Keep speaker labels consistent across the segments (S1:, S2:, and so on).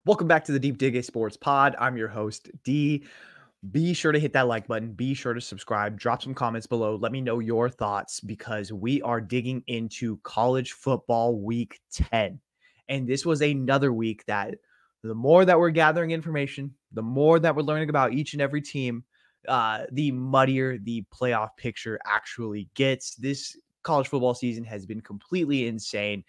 S1: Welcome back to the Deep Dig Sports Pod. I'm your host, D. Be sure to hit that like button. Be sure to subscribe. Drop some comments below. Let me know your thoughts because we are digging into college football week 10. And this was another week that the more that we're gathering information, the more that we're learning about each and every team, the muddier the playoff picture actually gets. This college football season has been completely insane.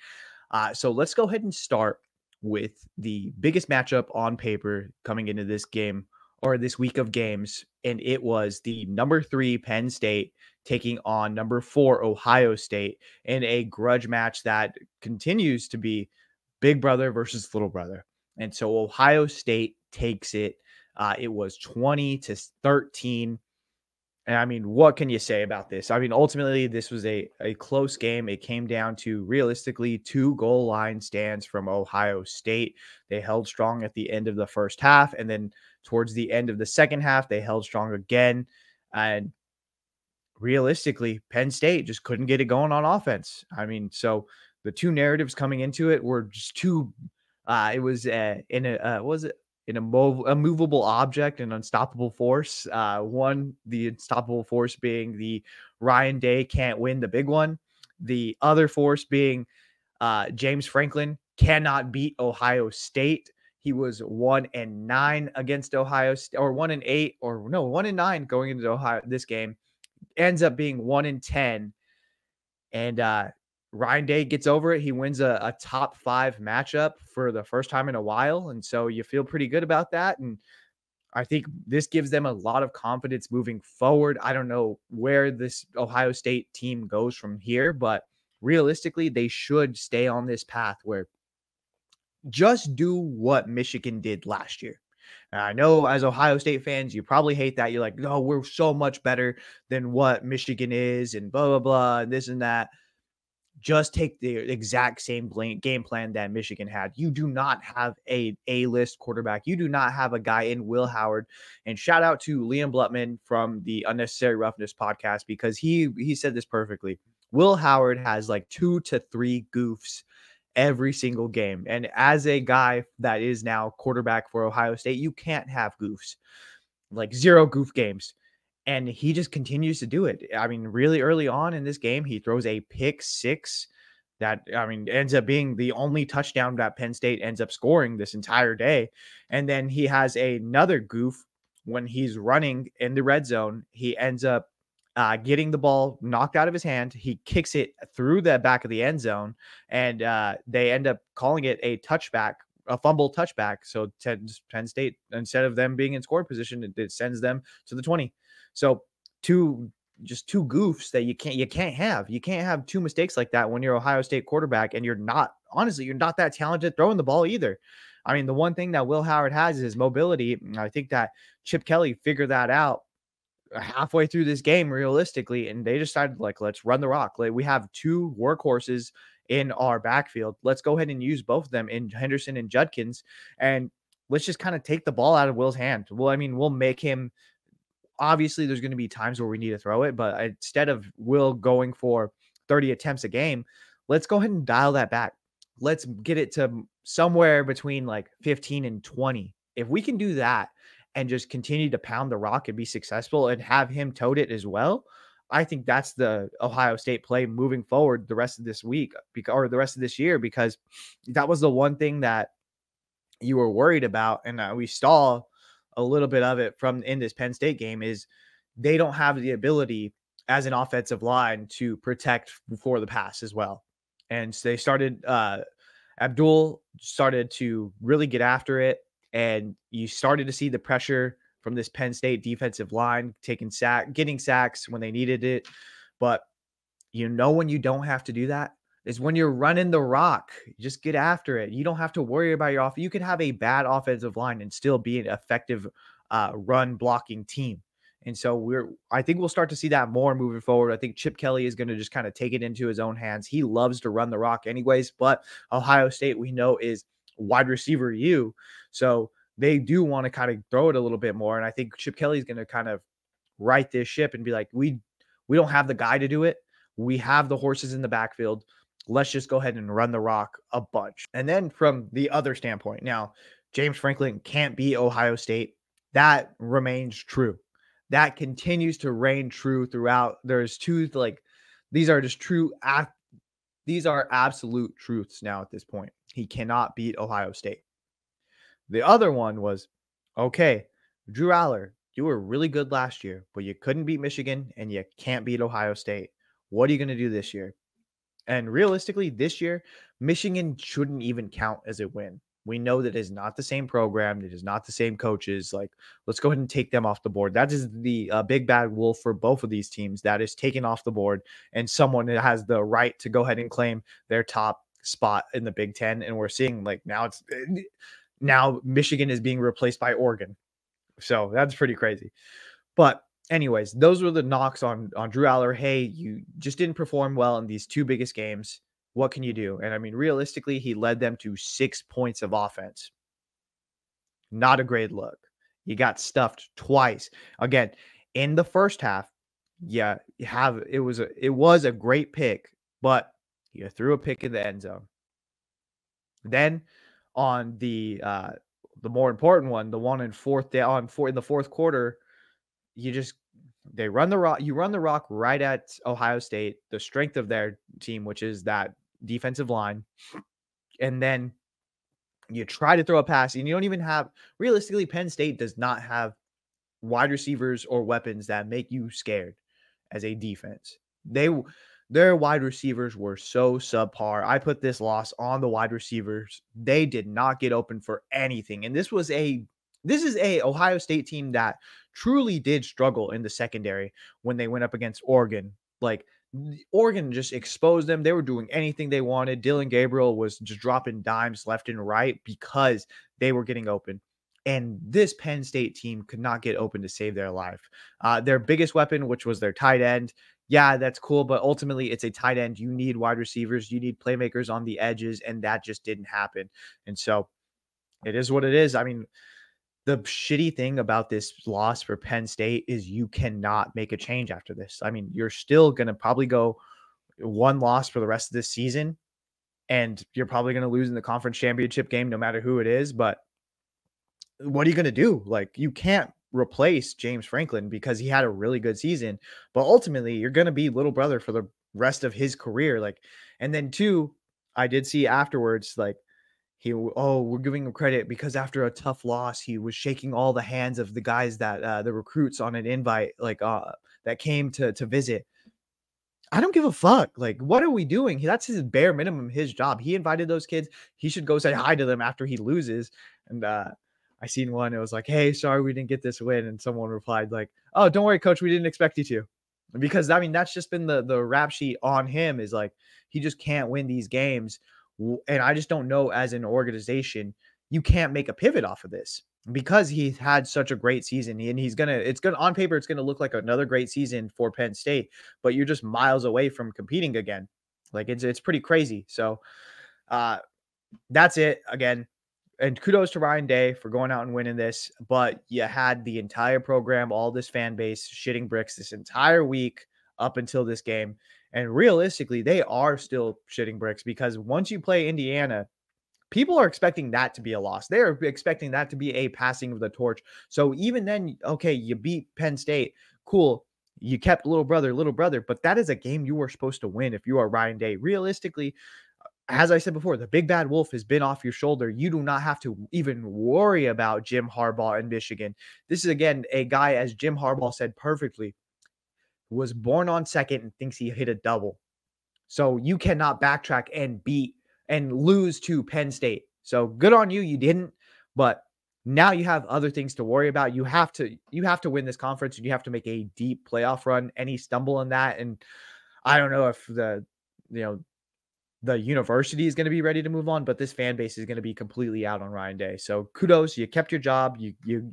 S1: So let's go ahead and start with the biggest matchup on paper coming into this game or this week of games. And it was the number 3 Penn State taking on number 4 Ohio State in a grudge match that continues to be big brother versus little brother. And so Ohio State takes it. It was 20-13. And I mean, what can you say about this? I mean, ultimately, this was a close game. It came down to realistically 2 goal line stands from Ohio State. They held strong at the end of the first half. And then towards the end of the second half, they held strong again. And realistically, Penn State just couldn't get it going on offense. I mean, so the two narratives coming into it were just too, it was in a movable object, an unstoppable force. The unstoppable force being the Ryan Day can't win the big one. The other force being James Franklin cannot beat Ohio State. He was 1-9 against Ohio State, or 1-8, or no, 1-9 going into Ohio. This game ends up being 1-10, and Ryan Day gets over it. He wins a top 5 matchup for the first time in a while. And so you feel pretty good about that. And I think this gives them a lot of confidence moving forward. I don't know where this Ohio State team goes from here, but realistically, they should stay on this path where just do what Michigan did last year. And I know as Ohio State fans, you probably hate that. You're like, no, we're so much better than what Michigan is and blah, blah, blah, and this and that. Just take the exact same game plan that Michigan had. You do not have a A-list quarterback. You do not have a guy in Will Howard. And shout out to Liam Blutman from the Unnecessary Roughness podcast, because he said this perfectly. Will Howard has like 2 to 3 goofs every single game. And as a guy that is now quarterback for Ohio State, you can't have goofs, like 0 goof games. And he just continues to do it. I mean, really early on in this game, he throws a pick 6 that, I mean, ends up being the only touchdown that Penn State ends up scoring this entire day. And then he has another goof when he's running in the red zone. He ends up getting the ball knocked out of his hand. He kicks it through the back of the end zone, and they end up calling it a touchback, a fumble touchback. So Penn State, instead of them being in scoring position, it sends them to the 20. So two goofs that you can't have. You can't have 2 mistakes like that when you're Ohio State quarterback, and you're not that talented throwing the ball either. I mean, the one thing that Will Howard has is his mobility. I think that Chip Kelly figured that out halfway through this game, realistically, and they decided, like, let's run the rock. Like, we have 2 workhorses in our backfield. Let's go ahead and use both of them in Henderson and Judkins, and let's just kind of take the ball out of Will's hand. Well, I mean, we'll make him. Obviously, there's going to be times where we need to throw it, but instead of Will going for 30 attempts a game, let's go ahead and dial that back. Let's get it to somewhere between like 15 and 20. If we can do that and just continue to pound the rock and be successful and have him tote it as well, I think that's the Ohio State play moving forward the rest of this week, or the rest of this year, because that was the one thing that you were worried about, and we saw a little bit of it from in this Penn State game, is they don't have the ability as an offensive line to protect before the pass as well. And so they started, Abdul started to really get after it, and you started to see the pressure from this Penn State defensive line getting sacks when they needed it. But when you don't have to do that is when you're running the rock. Just get after it. You don't have to worry about your offense. You could have a bad offensive line and still be an effective run blocking team. And so I think we'll start to see that more moving forward. I think Chip Kelly is going to just kind of take it into his own hands. He loves to run the rock anyways, but Ohio State, we know, is wide receiver U. So they do want to kind of throw it a little bit more. And I think Chip Kelly is going to kind of right this ship and be like, we don't have the guy to do it. We have the horses in the backfield. Let's just go ahead and run the rock a bunch. And then from the other standpoint, now James Franklin can't beat Ohio State. That remains true. That continues to reign true throughout. There's two, like, these are just true. These are absolute truths now at this point. He cannot beat Ohio State. The other one was, okay, Drew Aller, you were really good last year, but you couldn't beat Michigan and you can't beat Ohio State. What are you going to do this year? And realistically, this year, Michigan shouldn't even count as a win. We know that it is not the same program. It is not the same coaches. Like, let's go ahead and take them off the board. That is the big bad wolf for both of these teams that is taken off the board, and someone that has the right to go ahead and claim their top spot in the Big Ten. And we're seeing, like, now Michigan is being replaced by Oregon. So that's pretty crazy. But anyways, those were the knocks on Drew Aller. Hey, you just didn't perform well in these two biggest games. What can you do? And I mean, realistically, he led them to 6 points of offense. Not a great look. You got stuffed twice. Again, in the first half, yeah, it was a great pick, but you threw a pick in the end zone. Then on the more important one, the one in the fourth quarter, they run the rock. You run the rock right at Ohio State, the strength of their team, which is that defensive line. And then you try to throw a pass, and you don't even have, realistically, Penn State does not have wide receivers or weapons that make you scared as a defense. Their wide receivers were so subpar. I put this loss on the wide receivers. They did not get open for anything. And this is a Ohio State team that truly did struggle in the secondary when they went up against Oregon. Like, Oregon just exposed them. They were doing anything they wanted. Dylan Gabriel was just dropping dimes left and right because they were getting open. And this Penn State team could not get open to save their life. Their biggest weapon, which was their tight end, yeah, that's cool, but ultimately it's a tight end. You need wide receivers. You need playmakers on the edges, and that just didn't happen. And so it is what it is. I mean, the shitty thing about this loss for Penn State is you cannot make a change after this. I mean, you're still going to probably go one loss for the rest of this season, and you're probably going to lose in the conference championship game no matter who it is. But what are you going to do? Like, you can't replace James Franklin because he had a really good season, but ultimately you're going to be little brother for the rest of his career. Like, and then two, I did see afterwards, like, we're giving him credit because after a tough loss, he was shaking all the hands of the guys that the recruits on an invite, like, that came to visit. I don't give a fuck. Like, what are we doing? That's his bare minimum, his job. He invited those kids. He should go say hi to them after he loses. And I seen one. It was like, hey, sorry we didn't get this win. And someone replied like, oh, don't worry, coach. We didn't expect you to. Because, I mean, that's just been the rap sheet on him, is like, he just can't win these games. And I just don't know, as an organization, you can't make a pivot off of this because he's had such a great season. And on paper, it's going to look like another great season for Penn State, but you're just miles away from competing again. Like, it's pretty crazy. So that's it again. And kudos to Ryan Day for going out and winning this, but you had the entire program, all this fan base shitting bricks this entire week up until this game. And realistically, they are still shitting bricks because once you play Indiana, people are expecting that to be a loss. They're expecting that to be a passing of the torch. So even then, okay, you beat Penn State. Cool. You kept little brother, but that is a game you were supposed to win if you are Ryan Day. Realistically, as I said before, the big bad wolf has been off your shoulder. You do not have to even worry about Jim Harbaugh in Michigan. This is, again, a guy, as Jim Harbaugh said perfectly, was born on second and thinks he hit a double. So you cannot backtrack and lose to Penn State. So good on you. You didn't, but now you have other things to worry about. You have to win this conference, and you have to make a deep playoff run. Any stumble in that, and I don't know if the university is going to be ready to move on, but this fan base is going to be completely out on Ryan Day. So kudos. You kept your job. You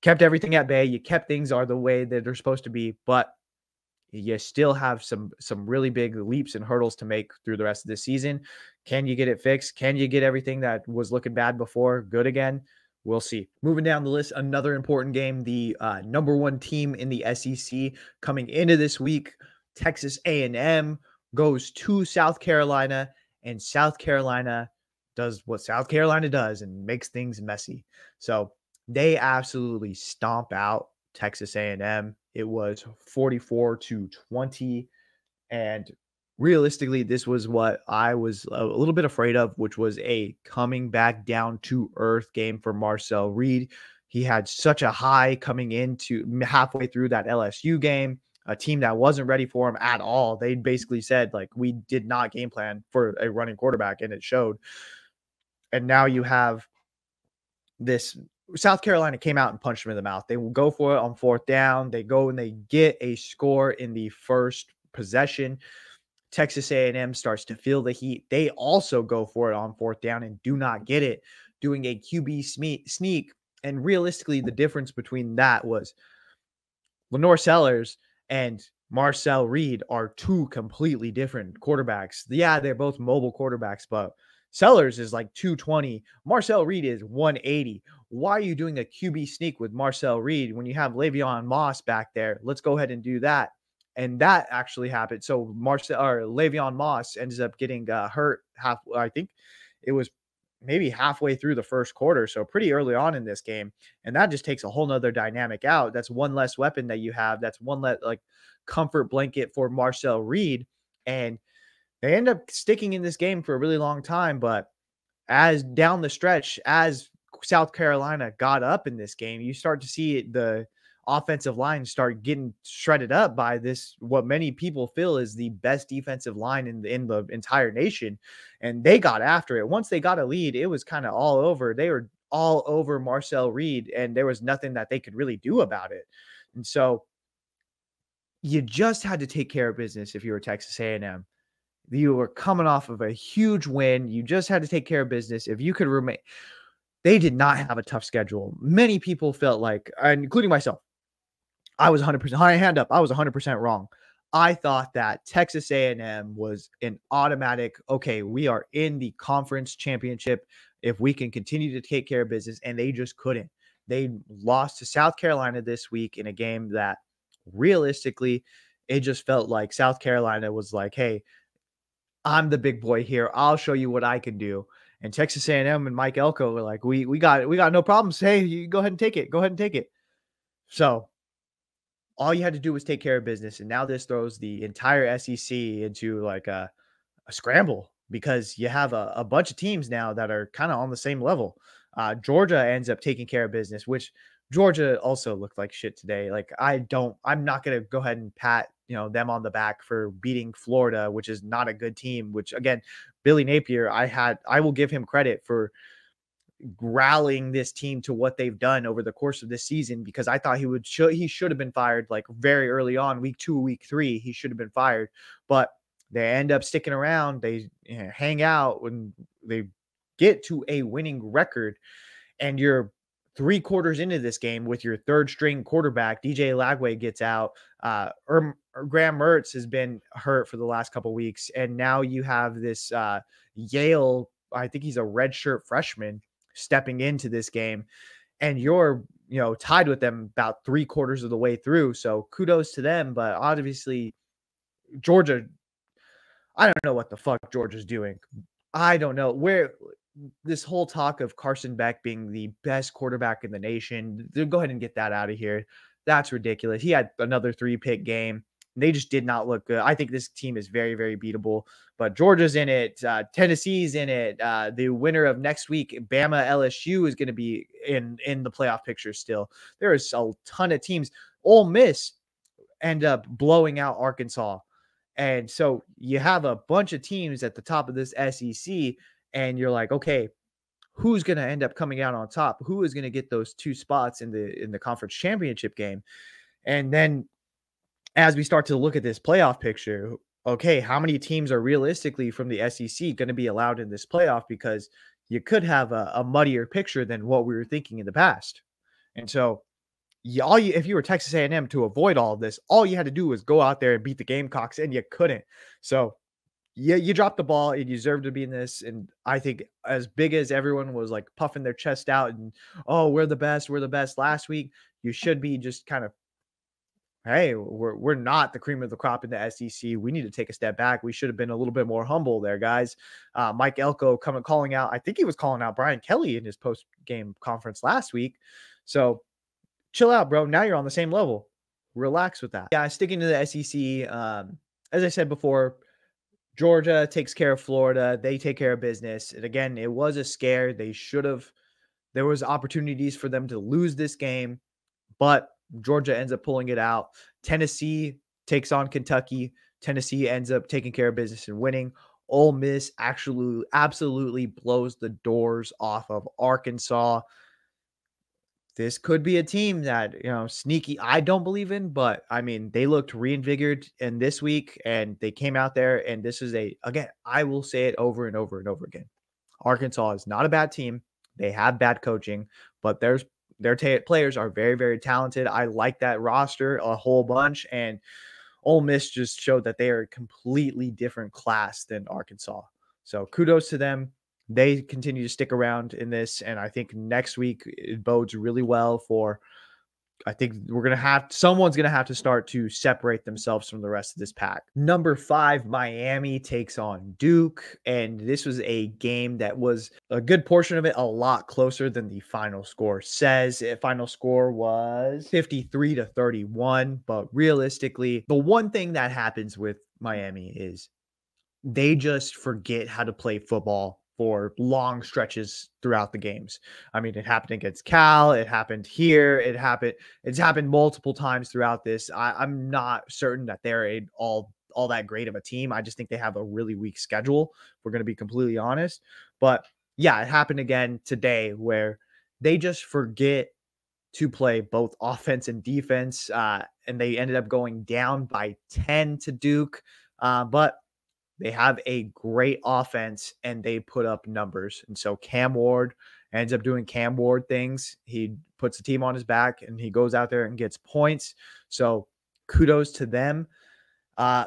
S1: kept everything at bay. You kept things are the way that they're supposed to be, but you still have some really big leaps and hurdles to make through the rest of this season. Can you get it fixed? Can you get everything that was looking bad before good again? We'll see. Moving down the list, another important game, the number one team in the SEC coming into this week, Texas A&M goes to South Carolina, and South Carolina does what South Carolina does and makes things messy. So they absolutely stomp out Texas A&M. It was 44-20. And realistically, this was what I was a little bit afraid of, which was a coming back down to earth game for Marcel Reed. He had such a high coming into halfway through that LSU game, a team that wasn't ready for him at all. They basically said, like, we did not game plan for a running quarterback, and it showed. And now you have this. South Carolina came out and punched him in the mouth. They will go for it on fourth down. They go and they get a score in the first possession. Texas A&M starts to feel the heat. They also go for it on fourth down and do not get it, doing a QB sneak. And realistically, the difference between that was Lenore Sellers and Marcel Reed are two completely different quarterbacks. Yeah, they're both mobile quarterbacks, but Sellers is like 220. Marcel Reed is 180. Why are you doing a QB sneak with Marcel Reed when you have Le'Veon Moss back there? Let's go ahead and do that. And that actually happened. So Le'Veon Moss ends up getting hurt I think it was maybe halfway through the first quarter. So pretty early on in this game. And that just takes a whole nother dynamic out. That's one less weapon that you have. That's one less like comfort blanket for Marcel Reed. And they end up sticking in this game for a really long time. But as down the stretch, as South Carolina got up in this game, you start to see the offensive line start getting shredded up by this, what many people feel is the best defensive line in the entire nation. And they got after it. Once they got a lead, it was kind of all over. They were all over Marcel Reed, and there was nothing that they could really do about it. And so you just had to take care of business if you were Texas A&M. You were coming off of a huge win. You just had to take care of business. If you could remain, they did not have a tough schedule. Many people felt like, including myself, I was 100% high hand up. I was 100% wrong. I thought that Texas A&M was an automatic, okay, we are in the conference championship if we can continue to take care of business, and they just couldn't. They lost to South Carolina this week in a game that realistically, it just felt like South Carolina was like, hey, I'm the big boy here. I'll show you what I can do. And Texas A&M and Mike Elko were like, we got no problems. Hey, you go ahead and take it. Go ahead and take it. So all you had to do was take care of business. And now this throws the entire SEC into like a scramble because you have a bunch of teams now that are kind of on the same level. Georgia ends up taking care of business, which Georgia also looked like shit today. Like I'm not going to go ahead and pat, them on the back for beating Florida, which is not a good team, which again, Billy Napier, I will give him credit for rallying this team to what they've done over the course of this season, because I thought he should have been fired like very early on, week 2, week 3, he should have been fired, but they end up sticking around. They hang out when they get to a winning record, and you're 3 quarters into this game with your third string quarterback. DJ Lagway gets out. Graham Mertz has been hurt for the last couple of weeks. And now you have this Yale, I think he's a redshirt freshman, stepping into this game. And you're, tied with them about 3 quarters of the way through. So kudos to them. But obviously, Georgia, I don't know what the fuck Georgia's doing. I don't know where this whole talk of Carson Beck being the best quarterback in the nation. Go ahead and get that out of here. That's ridiculous. He had another 3-pick game. They just did not look good. I think this team is very, very beatable, but Georgia's in it. Tennessee's in it. The winner of next week, Bama LSU, is going to be in the playoff picture still. There is a ton of teams. Ole Miss end up blowing out Arkansas. And so you have a bunch of teams at the top of this SEC, and you're like, okay, who's going to end up coming out on top? Who is going to get those 2 spots in the conference championship game? And then as we start to look at this playoff picture, okay, how many teams are realistically from the SEC going to be allowed in this playoff? Because you could have a muddier picture than what we were thinking in the past. And so if you were Texas A&M, to avoid all of this, all you had to do was go out there and beat the Gamecocks, and you couldn't. So you dropped the ball. You deserve to be in this. And I think as big as everyone was like puffing their chest out and, oh, we're the best last week, you should be just kind of hey, we're not the cream of the crop in the SEC. We need to take a step back. We should have been a little bit more humble there, guys. Mike Elko calling out. I think he was calling out Brian Kelly in his post game conference last week. So chill out, bro. Now you're on the same level. Relax with that. Yeah, sticking to the SEC. As I said before, Georgia takes care of Florida. They take care of business. And again, it was a scare. They should have. There was opportunities for them to lose this game, but Georgia ends up pulling it out. Tennessee takes on Kentucky. Tennessee ends up taking care of business and winning. Ole Miss actually absolutely blows the doors off of Arkansas. This could be a team that, sneaky, I don't believe in, but I mean, they looked reinvigorated in this week and they came out there. And this is again, I will say it over and over and over again. Arkansas is not a bad team. They have bad coaching, but their players are very, very talented. I like that roster a whole bunch. And Ole Miss just showed that they are a completely different class than Arkansas. So kudos to them. They continue to stick around in this. And I think next week it bodes really well for, I think someone's going to have to start to separate themselves from the rest of this pack. Number 5, Miami takes on Duke. And this was a game that was a good portion of it a lot closer than the final score says. The final score was 53-31. But realistically, the one thing that happens with Miami is they just forget how to play football for long stretches throughout the games. I mean, it happened against Cal. It happened here. It's happened multiple times throughout this. I'm not certain that they're all that great of a team. I just think they have a really weak schedule, if we're going to be completely honest. But yeah, it happened again today where they just forget to play both offense and defense. And they ended up going down by 10 to Duke. But they have a great offense and they put up numbers. And so Cam Ward ends up doing Cam Ward things. He puts the team on his back and he goes out there and gets points. So kudos to them. And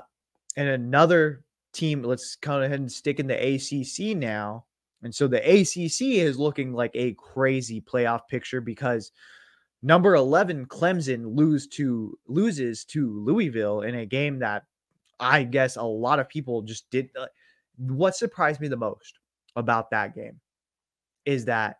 S1: another team, let's go ahead and stick in the ACC now. And so the ACC is looking like a crazy playoff picture because number 11 Clemson loses to Louisville in a game that I guess a lot of people just did. What surprised me the most about that game is that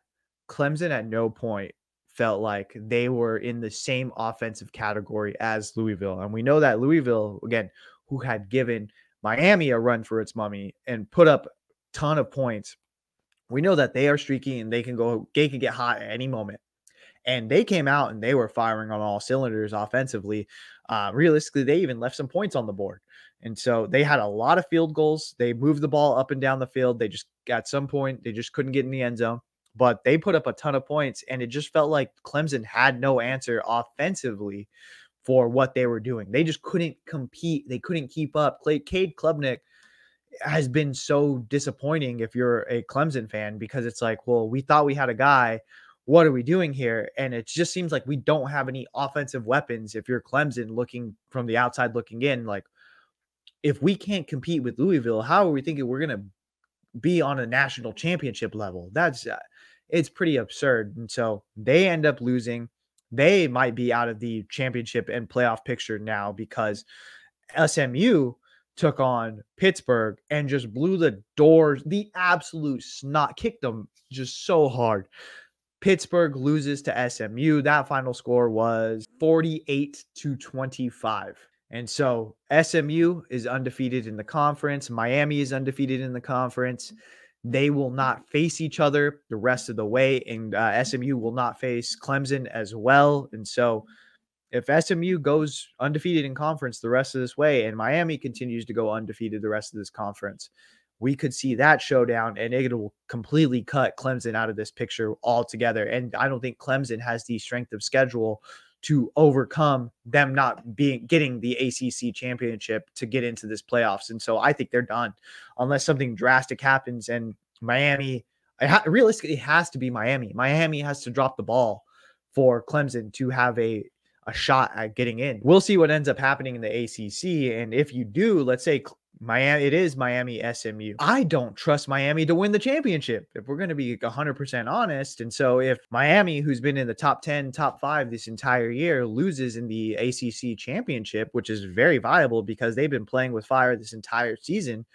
S1: Clemson at no point felt like they were in the same offensive category as Louisville. And we know that Louisville, again, who had given Miami a run for its money and put up a ton of points, we know that they are streaky and they can get hot at any moment. And they came out and they were firing on all cylinders offensively. Realistically, they even left some points on the board. And so they had a lot of field goals. They moved the ball up and down the field. They just, at some point, they just couldn't get in the end zone. But they put up a ton of points, and it just felt like Clemson had no answer offensively for what they were doing. They just couldn't compete. They couldn't keep up. Cade Klubnik has been so disappointing if you're a Clemson fan because it's like, well, we thought we had a guy. What are we doing here? And it just seems like we don't have any offensive weapons. If you're Clemson looking from the outside looking in, like, if we can't compete with Louisville, how are we thinking we're going to be on a national championship level? It's pretty absurd. And so they end up losing. They might be out of the championship and playoff picture now because SMU took on Pittsburgh and just blew the doors, the absolute snot, kicked them just so hard. Pittsburgh loses to SMU. That final score was 48-25. And so SMU is undefeated in the conference. Miami is undefeated in the conference. They will not face each other the rest of the way. And SMU will not face Clemson as well. And so if SMU goes undefeated in conference the rest of this way and Miami continues to go undefeated the rest of this conference, we could see that showdown and it will completely cut Clemson out of this picture altogether. And I don't think Clemson has the strength of schedule to overcome them not getting the ACC championship to get into this playoffs. And so I think they're done unless something drastic happens. And Miami, realistically, it has to be Miami. Miami has to drop the ball for Clemson to have a shot at getting in. We'll see what ends up happening in the ACC. And if you do, let's say Miami, it is Miami SMU. I don't trust Miami to win the championship, if we're going to be 100% honest. And so if Miami, who's been in the top 10, top 5 this entire year, loses in the ACC Championship, which is very viable because they've been playing with fire this entire season,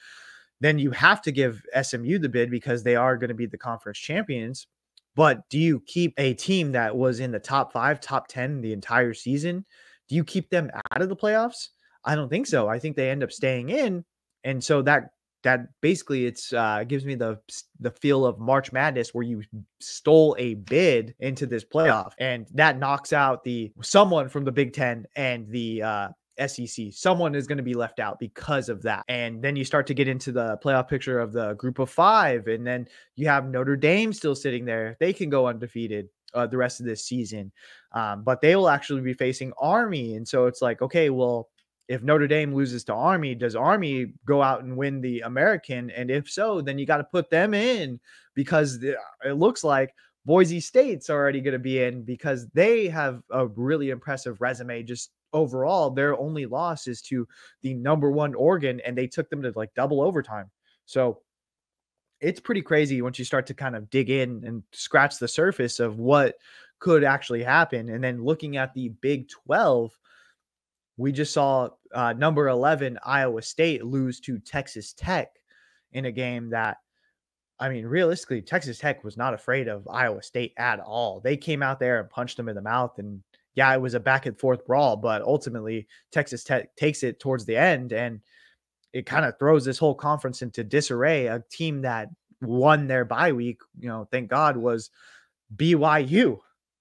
S1: then you have to give SMU the bid because they are going to be the conference champions. But do you keep a team that was in the top 5, top 10 the entire season? Do you keep them out of the playoffs? I don't think so. I think they end up staying in. And so that basically it's gives me the feel of March Madness, where you stole a bid into this playoff, and that knocks out someone from the Big Ten and the SEC. Someone is going to be left out because of that. And then you start to get into the playoff picture of the group of 5, and then you have Notre Dame still sitting there. They can go undefeated the rest of this season, but they will actually be facing Army. And so it's like, okay, well, if Notre Dame loses to Army, does Army go out and win the American? And if so, then you got to put them in, because it looks like Boise State's already going to be in, because they have a really impressive resume. Just overall, their only loss is to the number 1 Oregon, and they took them to like double overtime. So it's pretty crazy once you start to kind of dig in and scratch the surface of what could actually happen. And then looking at the Big 12, we just saw number 11 Iowa State lose to Texas Tech in a game that, I mean, realistically, Texas Tech was not afraid of Iowa State at all. They came out there and punched them in the mouth. And yeah, it was a back and forth brawl, but ultimately Texas Tech takes it towards the end, and it kind of throws this whole conference into disarray. A team that won their bye week, thank God, was BYU.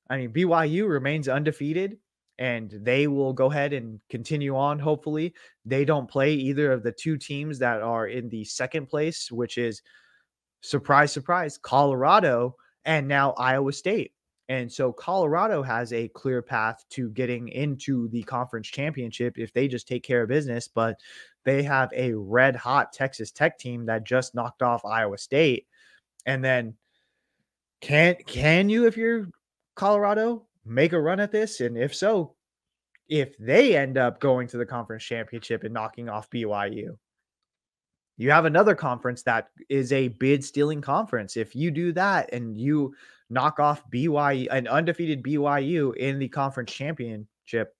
S1: I mean, BYU remains undefeated, and they will go ahead and continue on. Hopefully they don't play either of the 2 teams that are in the second place, which is, surprise, surprise, Colorado and now Iowa State. And so Colorado has a clear path to getting into the conference championship if they just take care of business. But they have a red hot Texas Tech team that just knocked off Iowa State. And then can you, if you're Colorado, make a run at this? And if so, if they end up going to the conference championship and knocking off BYU, you have another conference that is a bid stealing conference. If you do that and you knock off BYU, an undefeated BYU, in the conference championship,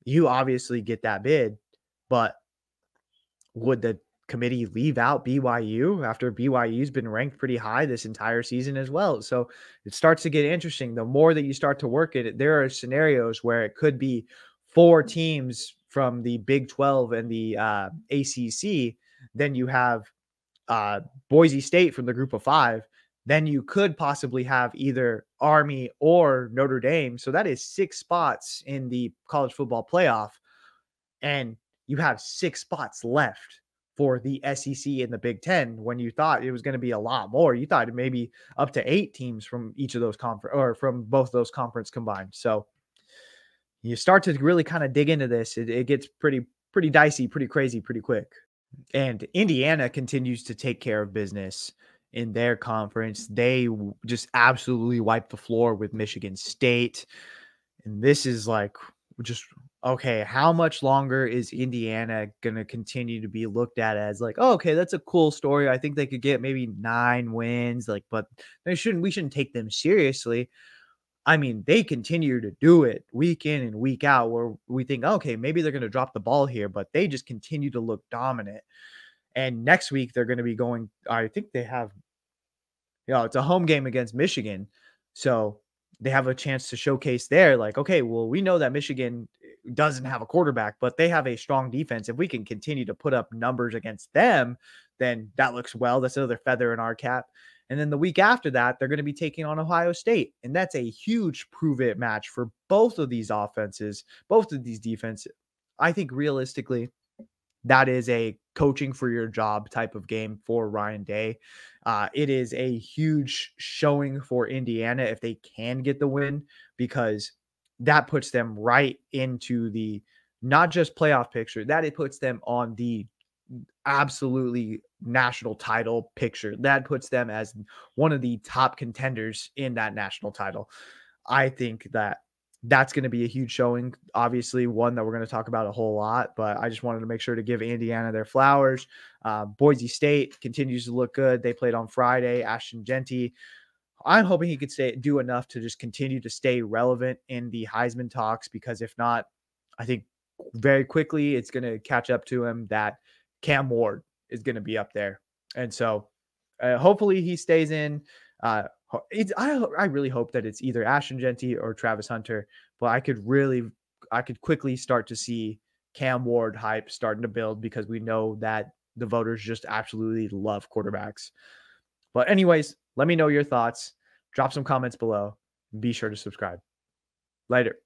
S1: you obviously get that bid. But would the committee leave out BYU after BYU's been ranked pretty high this entire season as well? So it starts to get interesting. The more that you start to work it, there are scenarios where it could be 4 teams from the Big 12 and the ACC. Then you have Boise State from the group of 5. Then you could possibly have either Army or Notre Dame. So that is 6 spots in the college football playoff. And you have 6 spots left for the SEC and the Big Ten, when you thought it was going to be a lot more. You thought maybe up to 8 teams from each of those from both those conference combined. So you start to really kind of dig into this. It gets pretty dicey, pretty crazy, pretty quick. And Indiana continues to take care of business in their conference. They just absolutely wiped the floor with Michigan State. And this is like, just, okay, how much longer is Indiana going to continue to be looked at as like, oh, okay, that's a cool story. I think they could get maybe 9 wins, but we shouldn't take them seriously. I mean, they continue to do it week in and week out, where we think, okay, maybe they're going to drop the ball here, but they just continue to look dominant. And next week they're going to be going, I think they have, it's a home game against Michigan. So they have a chance to showcase there, like, okay, well, we know that Michigan doesn't have a quarterback, but they have a strong defense. If we can continue to put up numbers against them, then that looks well. That's another feather in our cap. And then the week after that, they're going to be taking on Ohio State. And that's a huge prove-it match for both of these offenses, both of these defenses. I think realistically, that is a coaching for your job type of game for Ryan Day. It is a huge showing for Indiana if they can get the win, because that puts them right into the not just playoff picture, that it puts them on the absolutely national title picture. That puts them as one of the top contenders in that national title. I think that that's going to be a huge showing. Obviously, one that we're going to talk about a whole lot, but I just wanted to make sure to give Indiana their flowers. Boise State continues to look good. They played on Friday. Ashton Genty, I'm hoping he could do enough to just continue to stay relevant in the Heisman talks, because if not, I think very quickly it's going to catch up to him that Cam Ward is going to be up there. And so hopefully he stays in. I really hope that it's either Ashton Genty or Travis Hunter, but I could quickly start to see Cam Ward hype starting to build, because we know that the voters just absolutely love quarterbacks. But anyways, let me know your thoughts. Drop some comments below. Be sure to subscribe. Later.